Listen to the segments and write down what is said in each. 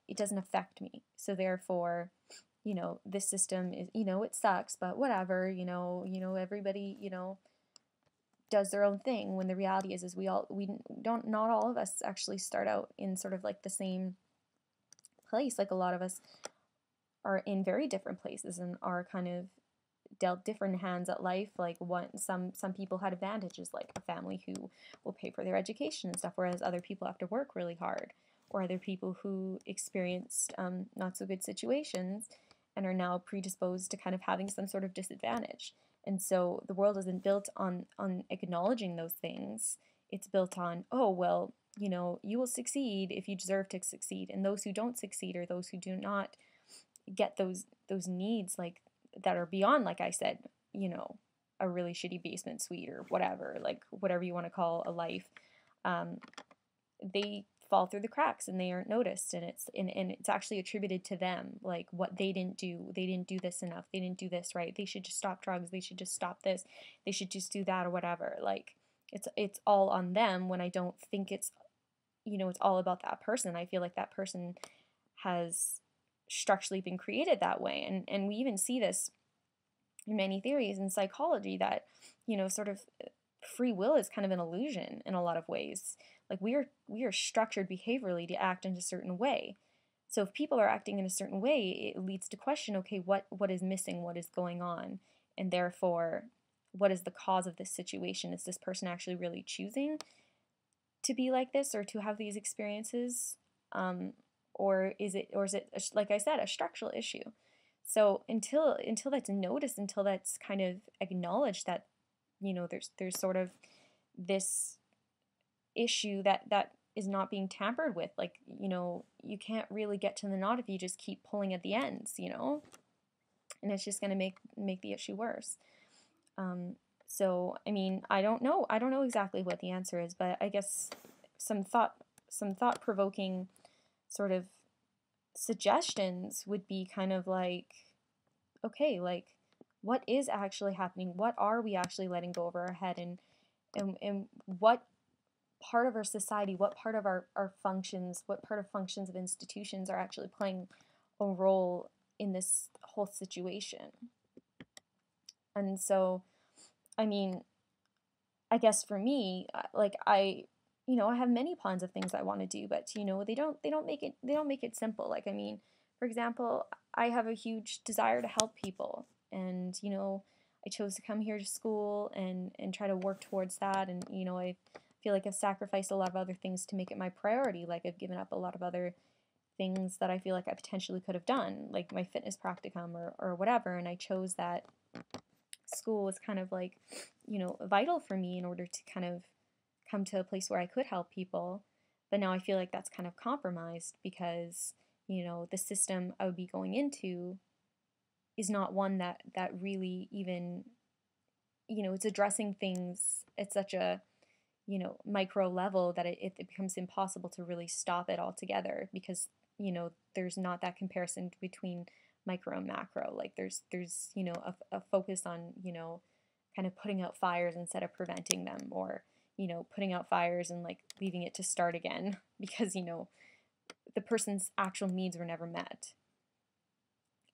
it doesn't affect me. So therefore, this system is, it sucks, but whatever, everybody, does their own thing, when the reality is we don't, not all of us actually start out in sort of like the same place. Like a lot of us are in very different places and are kind of dealt different hands at life. Like some people had advantages, like a family who will pay for their education and stuff, whereas other people have to work really hard, or other people who experienced not so good situations and are now predisposed to kind of having some sort of disadvantage. And so the world isn't built on acknowledging those things. It's built on, oh well, you will succeed if you deserve to succeed, and those who don't succeed, or those who do not get those needs, like that are beyond, like I said, a really shitty basement suite or whatever, like whatever you want to call a life, um, they fall through the cracks and they aren't noticed, and it's actually attributed to them, like what they didn't do this enough, they didn't do this right, they should just stop drugs, they should just stop this, they should just do that, or whatever. Like it's all on them, when I don't think it's all about that person. I feel like that person has structurally been created that way, and we even see this in many theories in psychology, that sort of free will is kind of an illusion in a lot of ways. Like we are structured behaviorally to act in a certain way. So if people are acting in a certain way, it leads to question, okay, what is missing, what is going on, and therefore what is the cause of this situation? Is this person actually really choosing to be like this or to have these experiences, um, or is it like I said, a structural issue? So until that's noticed, until that's kind of acknowledged, that there's sort of this issue that is not being tampered with. Like you can't really get to the knot if you just keep pulling at the ends, and it's just going to make the issue worse. Um, so I mean, I don't know exactly what the answer is, but I guess some thought provoking sort of suggestions would be kind of like, okay, like what is actually happening? What are we actually letting go over our head? And what part of our society, what part of our functions, what part of functions of institutions are actually playing a role in this whole situation? And so, I mean, I guess for me, like I have many plans of things I want to do, but they don't make it simple. Like, I mean, for example, I have a huge desire to help people, and I chose to come here to school and try to work towards that, and I feel like I've sacrificed a lot of other things to make it my priority. Like I've given up a lot of other things that I feel like I potentially could have done, like my fitness practicum or whatever, and I chose that school was kind of like, vital for me in order to kind of come to a place where I could help people. But now I feel like that's kind of compromised because, the system I would be going into is not one that really even, it's addressing things at such a, micro level that it becomes impossible to really stop it altogether, because, there's not that comparison between micro and macro. Like there's a focus on kind of putting out fires instead of preventing them, or putting out fires and like leaving it to start again because the person's actual needs were never met.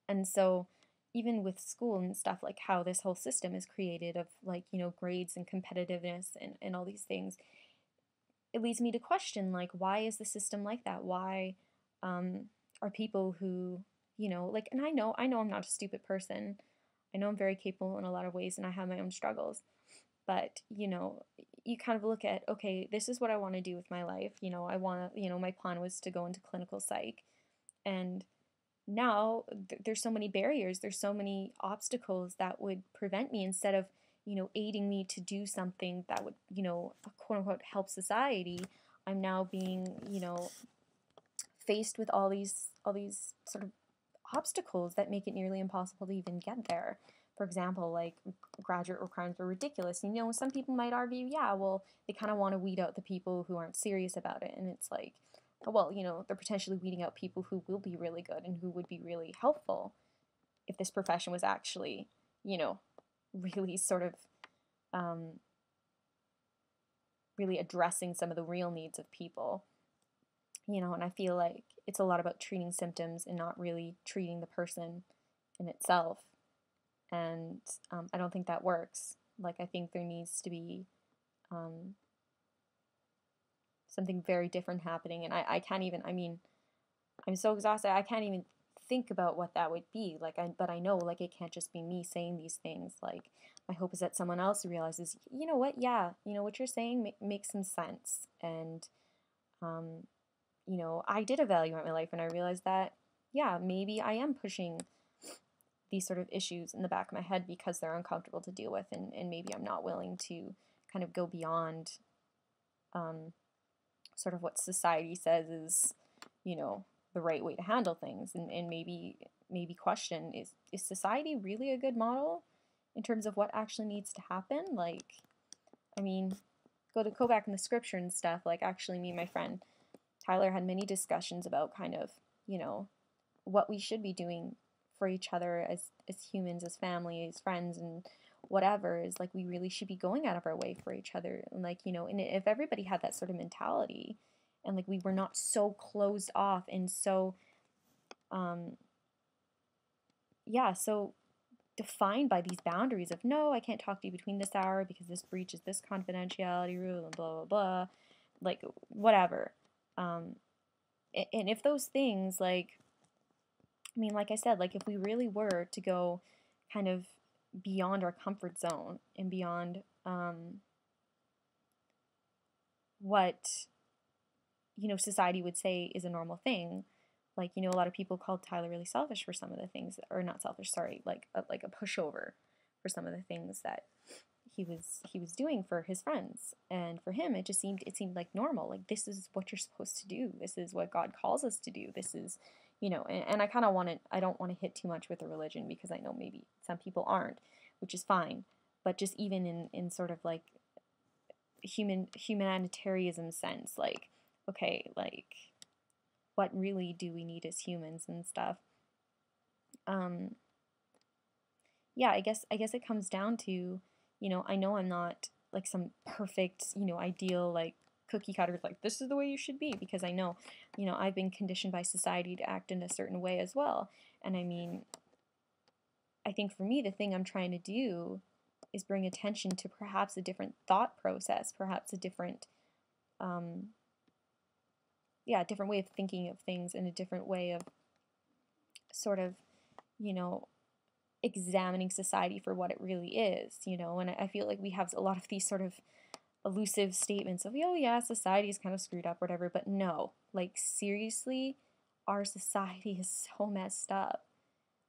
And so even with school and stuff, like how this whole system is created of like grades and competitiveness and all these things, it leads me to question, like, why is the system like that? Why are people who like, and I know I'm not a stupid person. I know I'm very capable in a lot of ways, and I have my own struggles. But you kind of look at, okay, this is what I want to do with my life. I want to, my plan was to go into clinical psych, and now there's so many barriers, there's so many obstacles that would prevent me, instead of aiding me to do something that would quote unquote help society. I'm now being faced with all these sort of obstacles that make it nearly impossible to even get there. For example, like graduate requirements are ridiculous. Some people might argue, yeah, well, they kind of want to weed out the people who aren't serious about it. And it's like, well, they're potentially weeding out people who will be really good and who would be really helpful if this profession was actually, really sort of um, really addressing some of the real needs of people. And I feel like it's a lot about treating symptoms and not really treating the person in itself. And I don't think that works. Like, I think there needs to be um, something very different happening. And I can't even, I'm so exhausted, I can't even think about what that would be. But I know, like, it can't just be me saying these things. Like, my hope is that someone else realizes, you know what, yeah, what you're saying makes some sense. And, I did evaluate my life and I realized that, yeah, maybe I am pushing these sort of issues in the back of my head because they're uncomfortable to deal with, and maybe I'm not willing to kind of go beyond sort of what society says is, the right way to handle things, and maybe question, is society really a good model in terms of what actually needs to happen? Like, I mean, go back in the scripture and stuff. Like, actually, me and my friend Tyler had many discussions about kind of, what we should be doing for each other as humans, as family, as friends, and whatever. Is like, we really should be going out of our way for each other. And like, and if everybody had that sort of mentality, and like, we were not so closed off and so yeah, so defined by these boundaries of, no, I can't talk to you between this hour because this breaches this confidentiality rule and blah blah blah, like, whatever. And if those things, like, like I said, like, if we really were to go kind of beyond our comfort zone and beyond what, society would say is a normal thing, like, a lot of people called Tyler really selfish for some of the things, or not selfish, sorry, like a pushover for some of the things that he was doing for his friends. And for him, it seemed like normal. Like, this is what you're supposed to do. This is what God calls us to do. This is, and I kind of I don't want to hit too much with the religion, because I know maybe some people aren't, which is fine. But just even in sort of like humanitarianism sense, like, okay, like, what really do we need as humans and stuff? Um, yeah, I guess it comes down to, I know I'm not like some perfect, ideal, like, cookie cutter, like, this is the way you should be, because I know, I've been conditioned by society to act in a certain way as well. And I think for me, the thing I'm trying to do is bring attention to perhaps a different thought process, perhaps a different, yeah, a different way of thinking of things, and a different way of sort of, you know, examining society for what it really is, and I feel like we have a lot of these sort of elusive statements of, oh yeah, society is kind of screwed up, whatever, but no, like, seriously, our society is so messed up.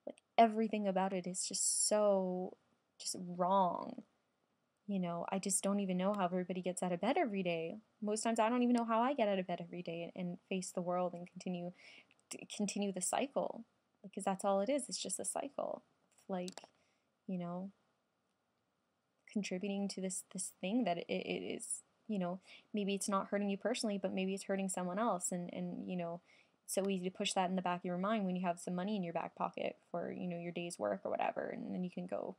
Like, everything about it is just so just wrong. I just don't even know how everybody gets out of bed every day. Most times I don't even know how I get out of bed every day and face the world and continue the cycle, because that's all it is. It's just a cycle, like, you know contributing to this thing that it is, maybe it's not hurting you personally, but maybe it's hurting someone else. And it's so easy to push that in the back of your mind when you have some money in your back pocket for, your day's work or whatever, and then you can go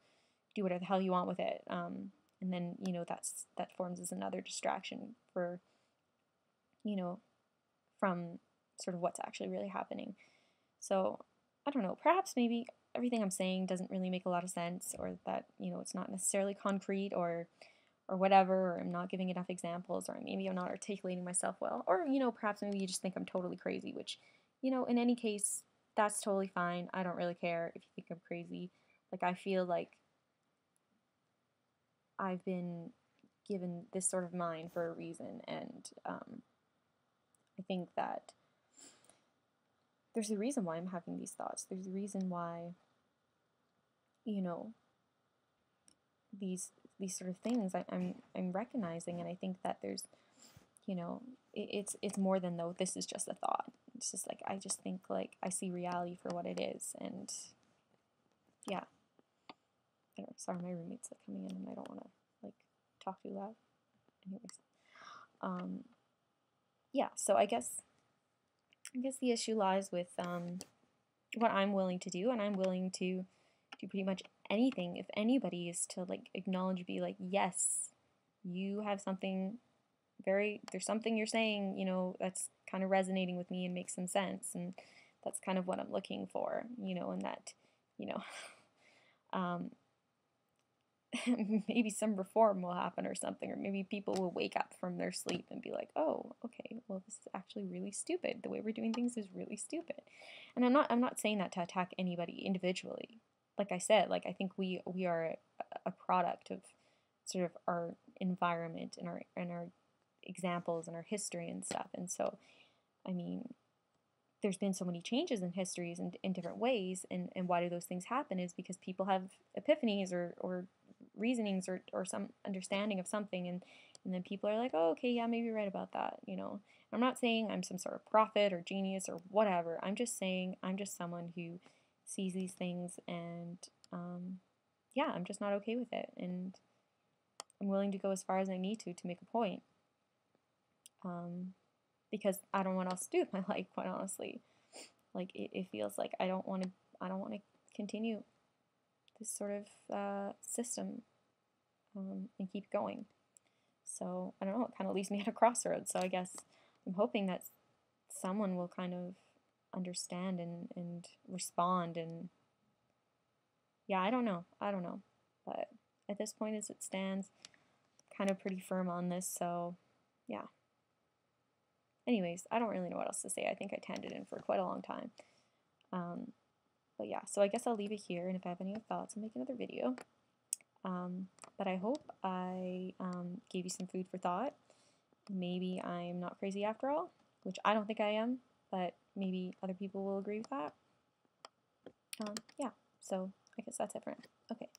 do whatever the hell you want with it. And then, that forms as another distraction for, you know from sort of what's actually really happening. So I don't know, perhaps maybe everything I'm saying doesn't really make a lot of sense, or that, it's not necessarily concrete, or whatever, or I'm not giving enough examples, or maybe I'm not articulating myself well, or, perhaps maybe you just think I'm totally crazy, which, in any case, that's totally fine. I don't really care if you think I'm crazy. Like, I feel like I've been given this sort of mind for a reason, and I think that there's a reason why I'm having these thoughts. There's a reason why, you know, these sort of things I'm recognizing, and I think that there's, it's more than, though, this is just a thought. It's just like, I just think, like, I see reality for what it is. And yeah, I don't, sorry, my roommate's like coming in and I don't want to, like, talk too loud. Anyways, yeah, so I guess the issue lies with what I'm willing to do, and I'm willing to do pretty much anything if anybody is to, like, acknowledge, be like, yes, you have something there's something you're saying, you know, that's kind of resonating with me and makes some sense. And that's kind of what I'm looking for, you know, and that, you know, um, maybe some reform will happen or something, or maybe people will wake up from their sleep and be like, oh, okay, well, this is actually really stupid. The way we're doing things is really stupid. And I'm not saying that to attack anybody individually. Like I said, like I think we are a product of sort of our environment and our examples and our history and stuff. And so, I mean, there's been so many changes in histories and in different ways, and why do those things happen is because people have epiphanies or reasonings or some understanding of something, and then people are like, oh, okay, yeah, maybe you're right about that, you know. I'm not saying I'm some sort of prophet or genius or whatever. I'm just saying I'm just someone who sees these things, and yeah, I'm just not okay with it, and I'm willing to go as far as I need to make a point. Because I don't know what else to do with my life, quite honestly. Like it feels like I don't want to continue this sort of system and keep going. So I don't know. It kind of leaves me at a crossroads. So I guess I'm hoping that someone will kind of understand and respond. And yeah, I don't know. I don't know. But at this point, as it stands, kind of pretty firm on this. So yeah. Anyways, I don't really know what else to say. I think I tanned in for quite a long time. But yeah, so I guess I'll leave it here, and if I have any other thoughts, I'll make another video. But I hope I gave you some food for thought. Maybe I'm not crazy after all, which I don't think I am, but maybe other people will agree with that. Yeah, so I guess that's it for now. Okay.